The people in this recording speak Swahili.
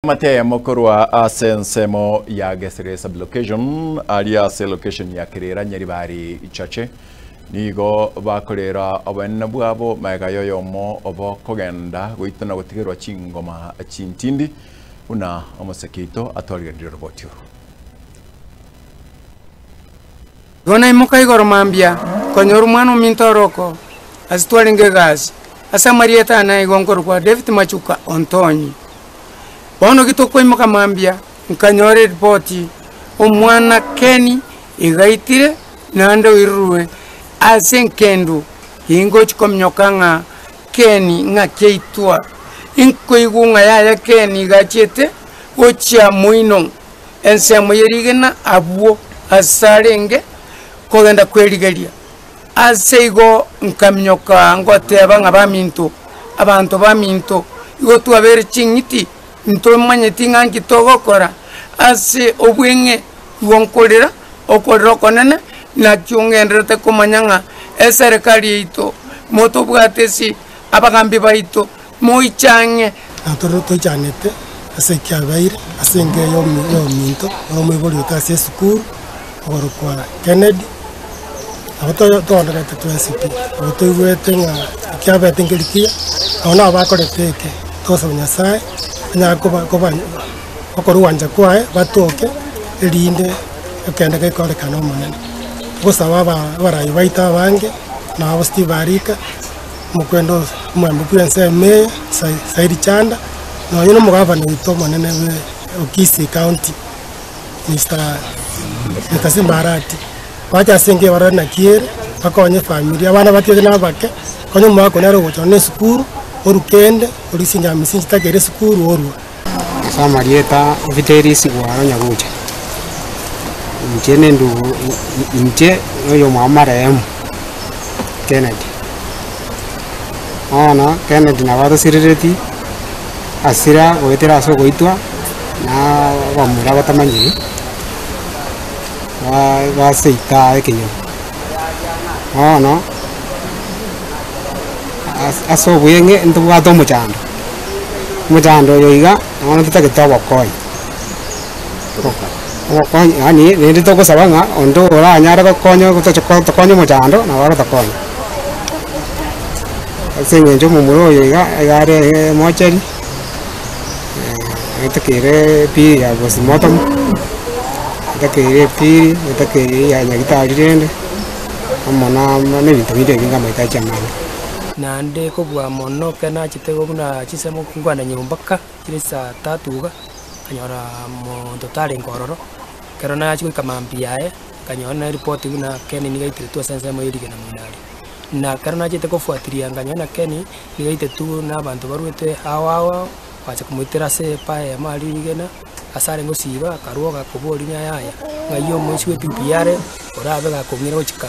Mate mokorwa asensemo ya Gesere sublocation alias location ya Kirera Nyaribari Ichache nigo bakorera abana bwabo magayo yomo obo kogenda goitana gotigerwa chingoma chintindi una omosekito atwalira robotyo Dona imoka igoro mambia konyoru mwana mintoroko asitwalinge gazi asa Marieta na igongoro kwa David Machuka Ontonyi Bono kitoko imoka mambia nkanyore ripoti omwana Keni igaitire nando irue asenkendu ingo chikomnyokanga Keni nga keitwa inko igunga ya Keni gachete ochia muino ensemo yerigena abuo asarenge kogenda kwerigeria aseigo nkamnyoka ngoteba ngabaminto abantu baminto igo twabere chingiti nto manyeti ngangi togokora ase obwenge wonkolera okorero konene na kyongendrete komanyanga eserikali ito moto bwatesi abagambi baito moichange atoro to chanete ase kyabaire ase nge yo minto omwibori utase school orukwa Kennedy abato tondera tetwesipi abato iwete nga kyabete ngelikia ona bakoreteke tosa Nyasaye nyakoba okoruwanja kwae batoke elinde okenda kekorekana omonene gusaba barayi baita bange na abosti barika mukwendo mwembu kwense me Saidi Chanda no yino mugavana wito monene we Okisi County Mr. Mbarati wacha senge barana kiere bakonye familia abana batije nabake konye mwako naro gochone sukuru orukende orisinga misinji takere sukuru orwa asa Marieta viteri sigwaro nyagucha njene ndu nje yo mama rem Kennedy ona Kennedy na wado sirireti asira goetera so goitwa na bamura batamanyi va seita ekinyo ona aso bwenge ndu bwato muchando yoiga ona tutagetoba koi ani nindi toko sabanga ondo ora nyara ko konyo to konyo muchando na wara to konyo asenye njo mumuro yoiga agare mocheri etakere pi ya bosimoto etakere pi etakere ya nyagita jirende amona ne bintu bide binga maita chamana nande ko bwa mono kana chitego buna chisemo kungwana nyombaka chirisa tatuga kanyora mo totale ngororo kerona chiko kamambia kanyona report buna Keni nigaitire tu sensemo yirige na munari na kerona chitego fuatilia nganyona Keni nigaite tu na bantu barwete hawawa wacha kumutira se pae mali nigena asare ngosiba karuoga kubori nyaya ngayo mwisi wetu piare orabe ga kumira ochika